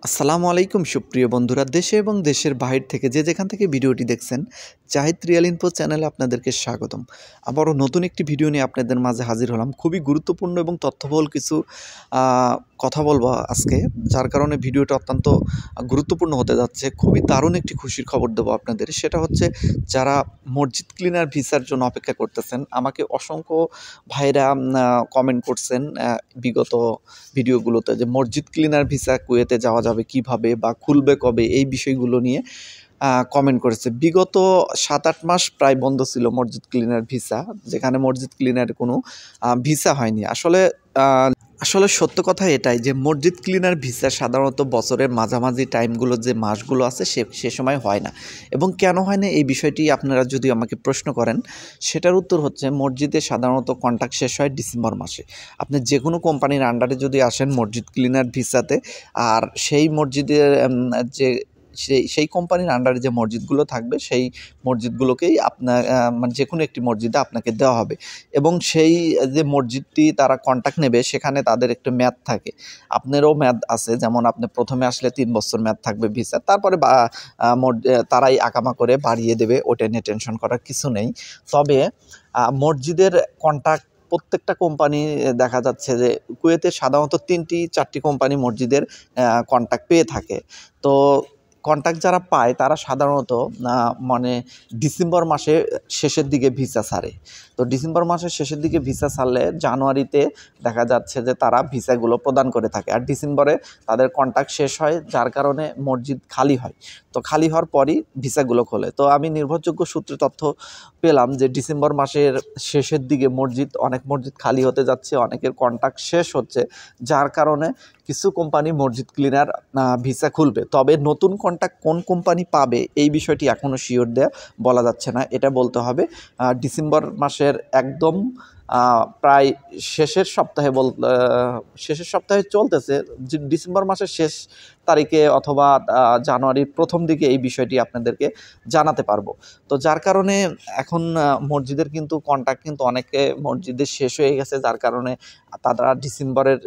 আসসালামু আলাইকুম সুপ্রিয় বন্ধুরা, দেশে এবং দেশের বাহির থেকে যে যেখান থেকে ভিডিওটি দেখছেন, জাহিদ রিয়েল ইনফো চ্যানেলে আপনাদেরকে স্বাগতম। আবারও নতুন একটি ভিডিও নিয়ে আপনাদের মাঝে হাজির হলাম। খুবই গুরুত্বপূর্ণ এবং তথ্যবহুল কিছু কথা বলবো আজকে, যার কারণে ভিডিওটা অত্যন্ত গুরুত্বপূর্ণ হতে যাচ্ছে। খুবই দারুণ একটি খুশির খবর দেবো আপনাদের। সেটা হচ্ছে, যারা মসজিদ ক্লিনার ভিসার জন্য অপেক্ষা করতেছেন, আমাকে অসংখ্য ভাইরা কমেন্ট করছেন বিগত ভিডিওগুলোতে যে মসজিদ ক্লিনার ভিসা কুয়েতে যাওয়া যাবে কিভাবে বা খুলবে কবে, এই বিষয়গুলো নিয়ে কমেন্ট করেছে। বিগত ৭-৮ মাস প্রায় বন্ধ ছিল মসজিদ ক্লিনার ভিসা, যেখানে মসজিদ ক্লিনার কোনো ভিসা হয়নি। আসলে সত্য কথা এটাই যে মসজিদ ক্লিনার ভিসা সাধারণত বছরের মাঝামাঝি টাইমগুলো যে মাসগুলো আছে সে সময় হয় না। এবং কেন হয় না এই বিষয়টি আপনারা যদি আমাকে প্রশ্ন করেন, সেটার উত্তর হচ্ছে, মসজিদে সাধারণত কন্ট্রাক্ট শেষ হয় ডিসেম্বর মাসে। আপনি যে কোনো কোম্পানির আন্ডারে যদি আসেন মসজিদ ক্লিনার ভিসাতে, আর সেই মসজিদের যে সেই কোম্পানির আন্ডারে যে মসজিদগুলো থাকবে, সেই মসজিদগুলোকেই আপনার মানে যে কোনো একটি মসজিদে আপনাকে দেওয়া হবে। এবং সেই যে মসজিদটি তারা কন্ট্রাক্ট নেবে, সেখানে তাদের একটু মেয়াদ থাকে। আপনারও মেয়াদ আছে, যেমন আপনি প্রথমে আসলে 3 বছর মেয়াদ থাকবে ভিসা, তারপরে তারাই আকামা করে বাড়িয়ে দেবে, ওটা নিয়ে টেনশন করার কিছু নেই। তবে মসজিদের কন্ট্রাক্ট প্রত্যেকটা কোম্পানি দেখা যাচ্ছে যে কুয়েতে সাধারণত 3-4টি কোম্পানি মসজিদের কন্ট্রাক্ট পেয়ে থাকে। তো কন্ট্রাক্ট যারা পায় তারা সাধারণত মানে ডিসেম্বর মাসে শেষের দিকে ভিসা ছাড়ে। তো ডিসেম্বর মাসের শেষের দিকে ভিসা ছাড়লে জানুয়ারিতে দেখা যাচ্ছে যে তারা ভিসাগুলো প্রদান করে থাকে, আর ডিসেম্বরে তাদের কন্ট্রাক্ট শেষ হয়, যার কারণে মসজিদ খালি হয়। তো খালি হওয়ার পরই ভিসাগুলো খোলে। তো আমি নির্ভরযোগ্য সূত্রে তথ্য পেলাম যে ডিসেম্বর মাসের শেষের দিকে অনেক মসজিদ খালি হতে যাচ্ছে, অনেকের কন্ট্রাক্ট শেষ হচ্ছে, যার কারণে কিছু কোম্পানি মসজিদ ক্লিনার ভিসা খুলবে। তবে নতুন কন্ট্রাক্ট কোন কোম্পানি পাবে এই বিষয়টি এখনও শিওর বলা যাচ্ছে না। এটা বলতে হবে ডিসেম্বর মাসের একদম প্রায় শেষের সপ্তাহে চলতেছে, ডিসেম্বর মাসের শেষ তারিখে অথবা জানুয়ারির প্রথম দিকে এই বিষয়টি আপনাদেরকে জানাতে পারবো। তো যার কারণে এখন মসজিদের কিন্তু কন্ট্রাক্ট কিন্তু অনেকে মসজিদের শেষ হয়ে গেছে, যার কারণে তারা ডিসেম্বরের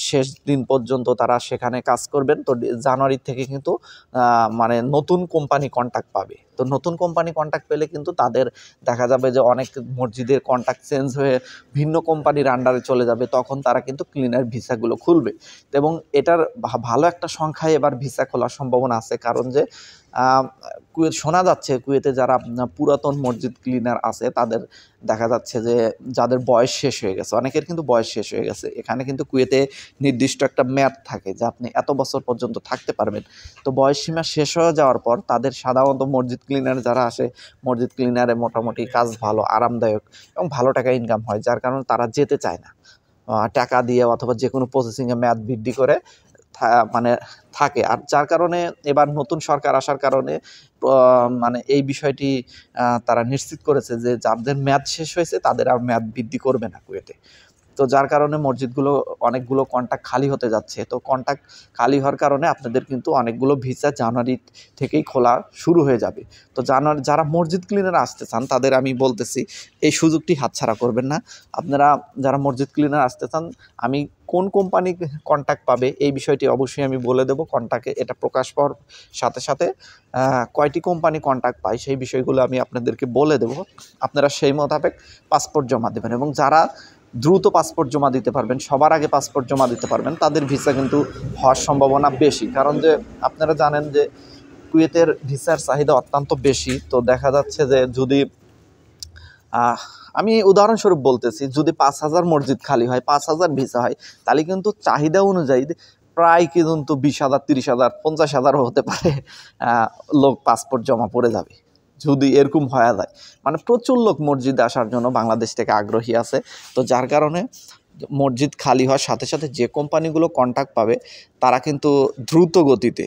শেষ দিন পর্যন্ত তারা সেখানে কাজ করবেন। তো জানুয়ারি থেকে কিন্তু মানে নতুন কোম্পানি কন্ট্রাক্ট পাবে। তো নতুন কোম্পানি কন্ট্রাক্ট পেলে কিন্তু তাদের দেখা যাবে যে অনেক মসজিদের কন্ট্রাক্ট চেঞ্জ হয়ে ভিন্ন কোম্পানির আন্ডারে চলে যাবে, তখন তারা কিন্তু ক্লিনার ভিসাগুলো খুলবে। এবং এটার ভালো একটা সংখ্যায় এবার ভিসা খোলার সম্ভাবনা আছে, কারণ যে কুয়েত শোনা যাচ্ছে, কুয়েতে যারা পুরাতন মসজিদ ক্লিনার আছে তাদের দেখা যাচ্ছে যে যাদের বয়স শেষ হয়ে গেছে, অনেকের কিন্তু বয়স শেষ হয়ে গেছে। এখানে কিন্তু কুয়েতে নির্দিষ্ট একটা মেয়াদ থাকে যে আপনি এত বছর পর্যন্ত থাকতে পারবেন। তো বয়স সীমা শেষ হয়ে যাওয়ার পর তাদের সাধারণত মসজিদ ক্লিনার যারা আসে, মসজিদ ক্লিনারে মোটামুটি কাজ ভালো, আরামদায়ক এবং ভালো টাকা ইনকাম হয়, যার কারণে তারা যেতে চায় না। টাকা দিয়ে অথবা যে কোনো প্রসেসিংয়ে মেয়াদ বৃদ্ধি করে মানে থাকে। আর যার কারণে এবার নতুন সরকার আসার কারণে মানে এই বিষয়টি তারা নিশ্চিত করেছে যে যাদের মেয়াদ শেষ হয়েছে তাদের আর মেয়াদ বৃদ্ধি করবে না কুয়েতে। তো যার কারণে মসজিদগুলো অনেকগুলো কন্ট্রাক্ট খালি হতে যাচ্ছে। তো কন্ট্রাক্ট খালি হওয়ার কারণে আপনাদের কিন্তু অনেকগুলো ভিসা জানুয়ারি থেকেই খোলা শুরু হয়ে যাবে। তো যারা মসজিদ ক্লিনার আসতে চান তাদের আমি বলতেছি, এই সুযোগটি হাতছাড়া করবেন না। আপনারা যারা মসজিদ ক্লিনার আসতে চান, আমি কোন কোম্পানি কন্ট্রাক্ট পাবে এই বিষয়টি অবশ্যই আমি বলে দেবো। কন্ট্রাক্টে এটা প্রকাশ পাওয়ার সাথে সাথে কয়টি কোম্পানি কন্ট্রাক্ট পায় সেই বিষয়গুলো আমি আপনাদেরকে বলে দেবো। আপনারা সেই মোতাবেক পাসপোর্ট জমা দেবেন, এবং যারা দ্রুত পাসপোর্ট জমা দিতে পারবেন, সবার আগে পাসপোর্ট জমা দিতে পারবেন, তাদের ভিসা কিন্তু হওয়ার সম্ভাবনা বেশি। কারণ যে আপনারা জানেন যে কুয়েতের ভিসার চাহিদা অত্যন্ত বেশি। তো দেখা যাচ্ছে যে যদি আমি উদাহরণস্বরূপ বলতেছি, যদি 5,000 মসজিদ খালি হয়, 5,000 ভিসা হয়, তাহলে কিন্তু চাহিদা অনুযায়ী প্রায় কিন্তু 20,000, 30,000, 50,000ও হতে পারে লোক পাসপোর্ট জমা পড়ে যাবে যদি এরকম হয়ে যায়। মানে প্রচুর লোক মসজিদে আসার জন্য বাংলাদেশ থেকে আগ্রহী আছে। তো যার কারণে মসজিদ খালি হওয়ার সাথে সাথে যে কোম্পানিগুলো কন্ট্রাক্ট পাবে তারা কিন্তু দ্রুত গতিতে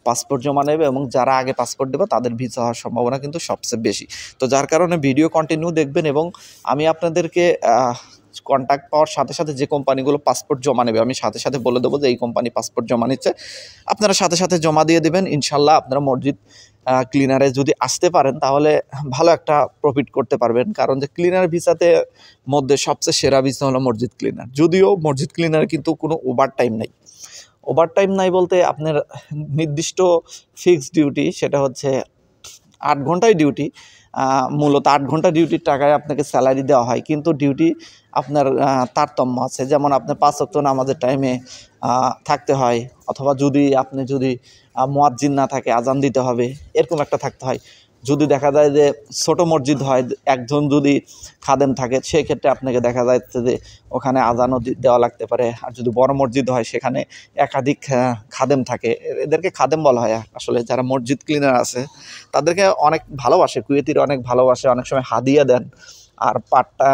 পাসপোর্ট জমা নেবে, এবং যারা আগে পাসপোর্ট দেবে তাদের ভিসা হওয়ার সম্ভাবনা কিন্তু সবচেয়ে বেশি। তো যার কারণে ভিডিও কন্টিনিউ দেখবেন, এবং আমি আপনাদেরকে কন্ট্যাক্ট পাওয়ার সাথে সাথে যে কোম্পানিগুলো পাসপোর্ট জমা নেবে আমি সাথে সাথে বলে দেবো যে এই কোম্পানি পাসপোর্ট জমা নিচ্ছে, আপনারা সাথে সাথে জমা দিয়ে দেবেন। ইনশাল্লাহ আপনারা মসজিদ ক্লিনারে যদি আসতে পারেন তাহলে ভালো একটা প্রফিট করতে পারবেন। কারণ যে ক্লিনার ভিসাতে মধ্যে সবচেয়ে সেরা ভিসা হলো মসজিদ ক্লিনার। যদিও মসজিদ ক্লিনার কিন্তু কোনো ওভার টাইম নেই, ওভারটাইম নাই বলতে আপনার নির্দিষ্ট ফিক্সড ডিউটি, সেটা হচ্ছে 8 ঘন্টাই ডিউটি। মূলত 8 ঘন্টা ডিউটির টাকায় আপনাকে স্যালারি দেওয়া হয়, কিন্তু ডিউটি আপনার তারতম্য আছে। যেমন আপনার 5 ওয়াক্ত নামাজের টাইমে থাকতে হয়, অথবা যদি মুয়াজ্জিন না থাকে আজান দিতে হবে, এরকম একটা থাকতে হয়। যদি দেখা যায় যে ছোট মসজিদ হয়, একজন যদি খাদেম থাকে, সেক্ষেত্রে আপনাকে দেখা যাচ্ছে যে ওখানে আজানও দেওয়া লাগতে পারে। আর যদি বড় মসজিদ হয়, সেখানে একাধিক খাদেম থাকে, এদেরকে খাদেম বলা হয় আসলে। যারা মসজিদ ক্লিনার আছে তাদেরকে অনেক ভালোবাসে, কুয়েতিরা অনেক ভালোবাসে, অনেক সময় হাদিয়া দেন। আর পাটটা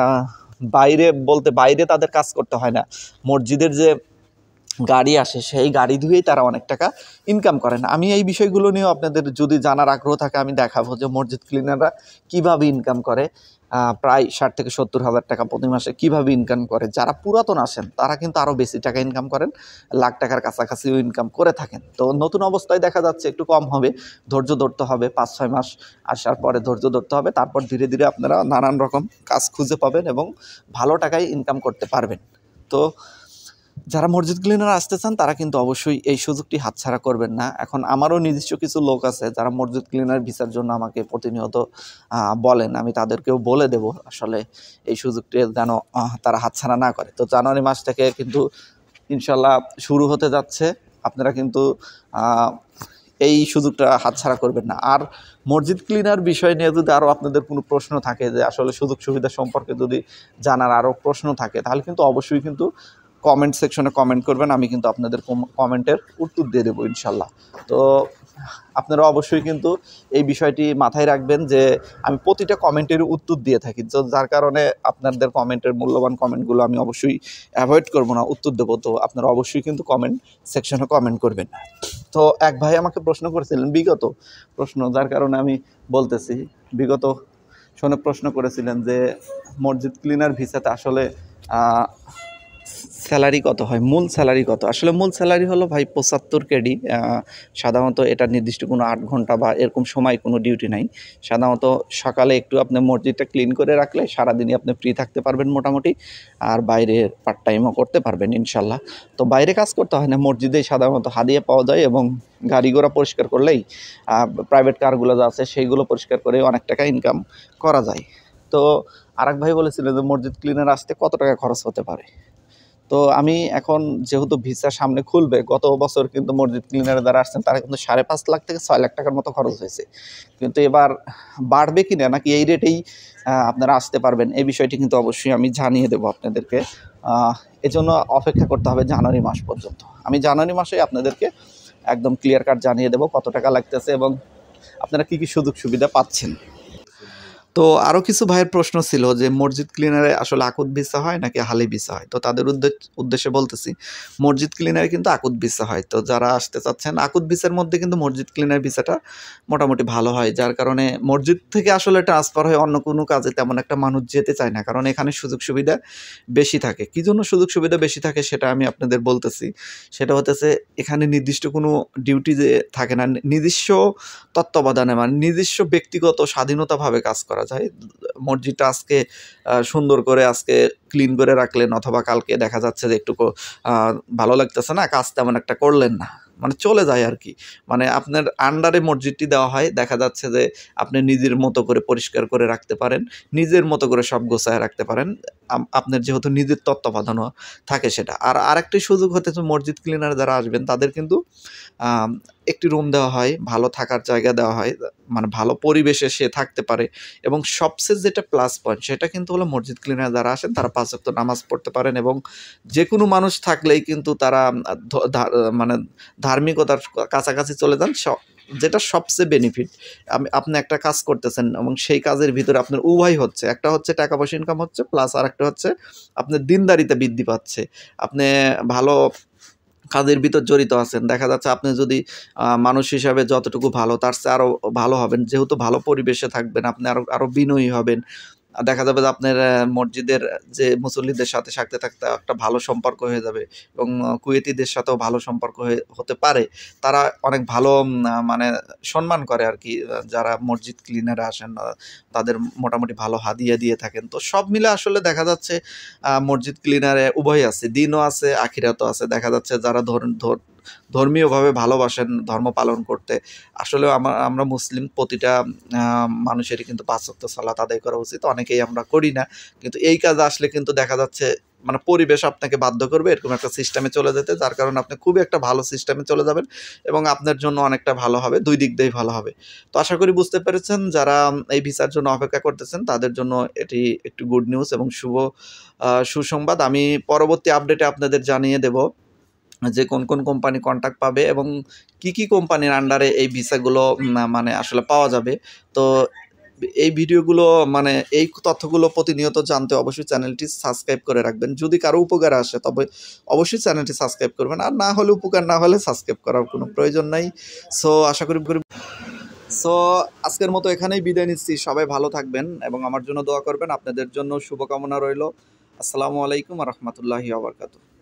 বাইরে তাদের কাজ করতে হয় না, মসজিদের যে গাড়ি আসে সেই গাড়ি ধুয়েই তারা অনেক টাকা ইনকাম করেন। আমি এই বিষয়গুলো নিয়েও আপনাদের যদি জানার আগ্রহ থাকে, আমি দেখাবো যে মসজিদ ক্লিনাররা কীভাবে ইনকাম করে। প্রায় 60 থেকে 70 হাজার টাকা প্রতি মাসে কীভাবে ইনকাম করে। যারা পুরাতন আসেন তারা কিন্তু আরও বেশি টাকা ইনকাম করেন, লাখ টাকার কাছাকাছিও ইনকাম করে থাকেন। তো নতুন অবস্থায় দেখা যাচ্ছে একটু কম হবে, ধৈর্য ধরতে হবে, 5-6 মাস আসার পরে ধৈর্য ধরতে হবে, তারপর ধীরে ধীরে আপনারা নানান রকম কাজ খুঁজে পাবেন এবং ভালো টাকায় ইনকাম করতে পারবেন। তো যারা মসজিদ ক্লিনার আসতে চান তারা কিন্তু অবশ্যই এই সুযোগটি হাতছাড়া করবেন না। এখন আমারও নিজস্ব কিছু লোক আছে যারা মসজিদ ক্লিনার ভিসার জন্য আমাকে প্রতিনিয়ত বলেন, আমি তাদেরকেও বলে দেব আসলে এই সুযোগটি যেন তারা হাতছাড়া না করে। তো জানুয়ারি মাস থেকে কিন্তু ইনশাল্লাহ শুরু হতে যাচ্ছে, আপনারা কিন্তু এই সুযোগটা হাতছাড়া করবেন না। আর মসজিদ ক্লিনার বিষয় নিয়ে যদি আরও আপনাদের কোনো প্রশ্ন থাকে, যে আসলে সুযোগ সুবিধা সম্পর্কে যদি জানার আরও প্রশ্ন থাকে, তাহলে কিন্তু অবশ্যই কিন্তু কমেন্ট সেকশনে কমেন্ট করবেন, আমি কিন্তু আপনাদের কমেন্টের উত্তর দিয়ে দেবো ইনশাল্লাহ। তো আপনারা অবশ্যই কিন্তু এই বিষয়টি মাথায় রাখবেন যে আমি প্রতিটা কমেন্টের উত্তর দিয়ে থাকি, যার কারণে আপনাদের কমেন্টের মূল্যবান কমেন্টগুলো আমি অবশ্যই অ্যাভয়েড করবো না, উত্তর দেবো। তো আপনারা অবশ্যই কিন্তু কমেন্ট সেকশনে কমেন্ট করবেন। তো এক ভাই আমাকে প্রশ্ন করেছিলেন, বিগত প্রশ্ন, যার কারণে আমি বলতেছি, বিগত শোনে প্রশ্ন করেছিলেন যে মসজিদ ক্লিনার ভিসাতে আসলে স্যালারি কত হয়, মূল স্যালারি কত। আসলে মূল স্যালারি হলো ভাই 75 কেডি। সাধারণত এটা নির্দিষ্ট কোনো 8 ঘন্টা বা এরকম সময় কোনো ডিউটি নাই। সাধারণত সকালে একটু আপনি মসজিদটা ক্লিন করে রাখলে সারাদিনই আপনি ফ্রি থাকতে পারবেন মোটামুটি, আর বাইরে পার্ট টাইমও করতে পারবেন ইনশাল্লাহ। তো বাইরে কাজ করতে হয় না, মসজিদেই সাধারণত হাদিয়া পাওয়া যায়, এবং গাড়ি ঘোড়া পরিষ্কার করলেই, প্রাইভেট কারগুলো যা আছে সেইগুলো পরিষ্কার করে অনেক টাকা ইনকাম করা যায়। তো আরেক ভাই বলেছিলেন যে মসজিদ ক্লিনার আসতে কত টাকা খরচ হতে পারে। তো আমি এখন যেহেতু ভিসা সামনে খুলবে, গত বছর কিন্তু মসজিদ ক্লিনারে যারা আসছেন তারা কিন্তু 5.5 লাখ থেকে 6 লাখ টাকার মতো খরচ হয়েছে। কিন্তু এবার বাড়বে কি না, নাকি এই রেটেই আপনারা আসতে পারবেন, এই বিষয়টি কিন্তু অবশ্যই আমি জানিয়ে দেবো আপনাদেরকে। এজন্য অপেক্ষা করতে হবে জানুয়ারি মাস পর্যন্ত। আমি জানুয়ারি মাসে আপনাদেরকে একদম ক্লিয়ার কাট জানিয়ে দেবো কত টাকা লাগতেছে এবং আপনারা কী কী সুযোগ সুবিধা পাচ্ছেন। তো আরও কিছু ভাইয়ের প্রশ্ন ছিল যে মসজিদ ক্লিনারে আসলে আকুত ভিসা হয় নাকি হালি ভিসা হয়। তো তাদের উদ্দেশ্যে বলতেছি, মসজিদ ক্লিনারে কিন্তু আকুত ভিসা হয়। তো যারা আসতে চাচ্ছেন আকুত ভিসার মধ্যে কিন্তু মসজিদ ক্লিনার ভিসাটা মোটামুটি ভালো হয়, যার কারণে মসজিদ থেকে আসলে ট্রান্সফার হয়ে অন্য কোনো কাজে তেমন একটা মানুষ যেতে চায় না, কারণ এখানে সুযোগ সুবিধা বেশি থাকে। কী জন্য সুযোগ সুবিধা বেশি থাকে সেটা আমি আপনাদের বলতেছি। সেটা হতেছে এখানে নির্দিষ্ট কোনো ডিউটি যে থাকে না, নিজস্ব তত্ত্বাবধানে মানে নিজস্ব ব্যক্তিগত স্বাধীনতাভাবে কাজ করা যায়। মসজিদটা আজকে সুন্দর করে আজকে ক্লিন করে রাখলেন, অথবা কালকে দেখা যাচ্ছে যে একটু ভালো লাগতেছে না, কাজ তেমন একটা করলেন না, মানে চলে যায় আর কি। মানে আপনার আন্ডারে মসজিদটি দেওয়া হয়, দেখা যাচ্ছে যে আপনি নিজের মতো করে পরিষ্কার করে রাখতে পারেন, নিজের মতো করে সব গোছায় রাখতে পারেন, আপনার যেহেতু নিজের তত্ত্বাবধানও থাকে সেটা। আর আরেকটি সুযোগ হতেছে মসজিদ ক্লিনার যারা আসবেন তাদের কিন্তু একটি রুম দেওয়া হয়, ভালো থাকার জায়গা দেওয়া হয়, মানে ভালো পরিবেশে সে থাকতে পারে। এবং সবচেয়ে যেটা প্লাস পয়েন্ট সেটা কিন্তু হলো মসজিদ ক্লিনার যারা আসেন তারা 5 ওয়াক্ত নামাজ পড়তে পারেন, এবং যে কোনো মানুষ থাকলেই কিন্তু তারা মানে ধার্মিকতার কাছাকাছি চলে যান, যেটা সবচেয়ে বেনিফিট। আপনি একটা কাজ করতেছেন এবং সেই কাজের ভিতরে আপনার উভয় হচ্ছে, একটা হচ্ছে টাকা পয়সা ইনকাম হচ্ছে, প্লাস আর একটা হচ্ছে আপনার দিনদারিতে বৃদ্ধি পাচ্ছে। আপনি ভালো কাজের ভিতর জড়িত আছেন, দেখা যাচ্ছে আপনি যদি মানুষ হিসাবে যতটুকু ভালো তার চেয়ে আরও ভালো হবেন, যেহেতু ভালো পরিবেশে থাকবেন আপনি আরও বিনয়ী হবেন। দেখা যাবে যে আপনার মসজিদের যে মুসল্লিদের সাথে থাকতে থাকতে একটা ভালো সম্পর্ক হয়ে যাবে, এবং কুয়েতিদের সাথেও ভালো সম্পর্ক হতে পারে। তারা অনেক ভালো মানে সম্মান করে আর কি, যারা মসজিদ ক্লিনারে আসেন তাদের মোটামুটি ভালো হাদিয়া দিয়ে থাকেন। তো সব মিলে আসলে দেখা যাচ্ছে মসজিদ ক্লিনারে উভয় আছে, দিনও আছে আখিরাতও আছে। দেখা যাচ্ছে যারা ধর্মীয়ভাবে ভালোবাসেন ধর্ম পালন করতে। আসলেও আমরা মুসলিম, প্রতিটা মানুষেরই কিন্তু ৫ ওয়াক্ত সালাত আদায় করা উচিত। অনেকেই আমরা করি না। কিন্তু এই কাজে আসলে কিন্তু দেখা যাচ্ছে মানে পরিবেশ আপনাকে বাধ্য করবে এরকম একটা সিস্টেমে চলে যেতে, যার কারণে আপনি খুবই একটা ভালো সিস্টেমে চলে যাবেন এবং আপনার জন্য অনেকটা ভালো হবে, ২ দিক দিয়েই ভালো হবে। তো আশা করি বুঝতে পেরেছেন, যারা এই ভিসার জন্য অপেক্ষা করতেছেন তাদের জন্য এটি একটি গুড নিউজ এবং সুসংবাদ। আমি পরবর্তী আপডেটে আপনাদের জানিয়ে দেব যে কোন কোম্পানি কন্ট্রাক্ট পাবে এবং কি কোম্পানির আন্ডারে এই ভিসাগুলো মানে আসলে পাওয়া যাবে। তো এই ভিডিওগুলো মানে এই তথ্যগুলো প্রতিনিয়ত জানতে অবশ্যই চ্যানেলটি সাবস্ক্রাইব করে রাখবেন। যদি কারো উপকারে আসে তবে অবশ্যই চ্যানেলটি সাবস্ক্রাইব করবেন। আর না হলে, উপকার না হলে সাবস্ক্রাইব করার কোনো প্রয়োজন নাই। সো আশা করি সো আজকের মতো এখানেই বিদায় নিচ্ছি। সবাই ভালো থাকবেন এবং আমার জন্য দোয়া করবেন। আপনাদের জন্য শুভকামনা রইল। আসসালামু আলাইকুম ওয়া রাহমাতুল্লাহি ওয়া বারাকাতুহু।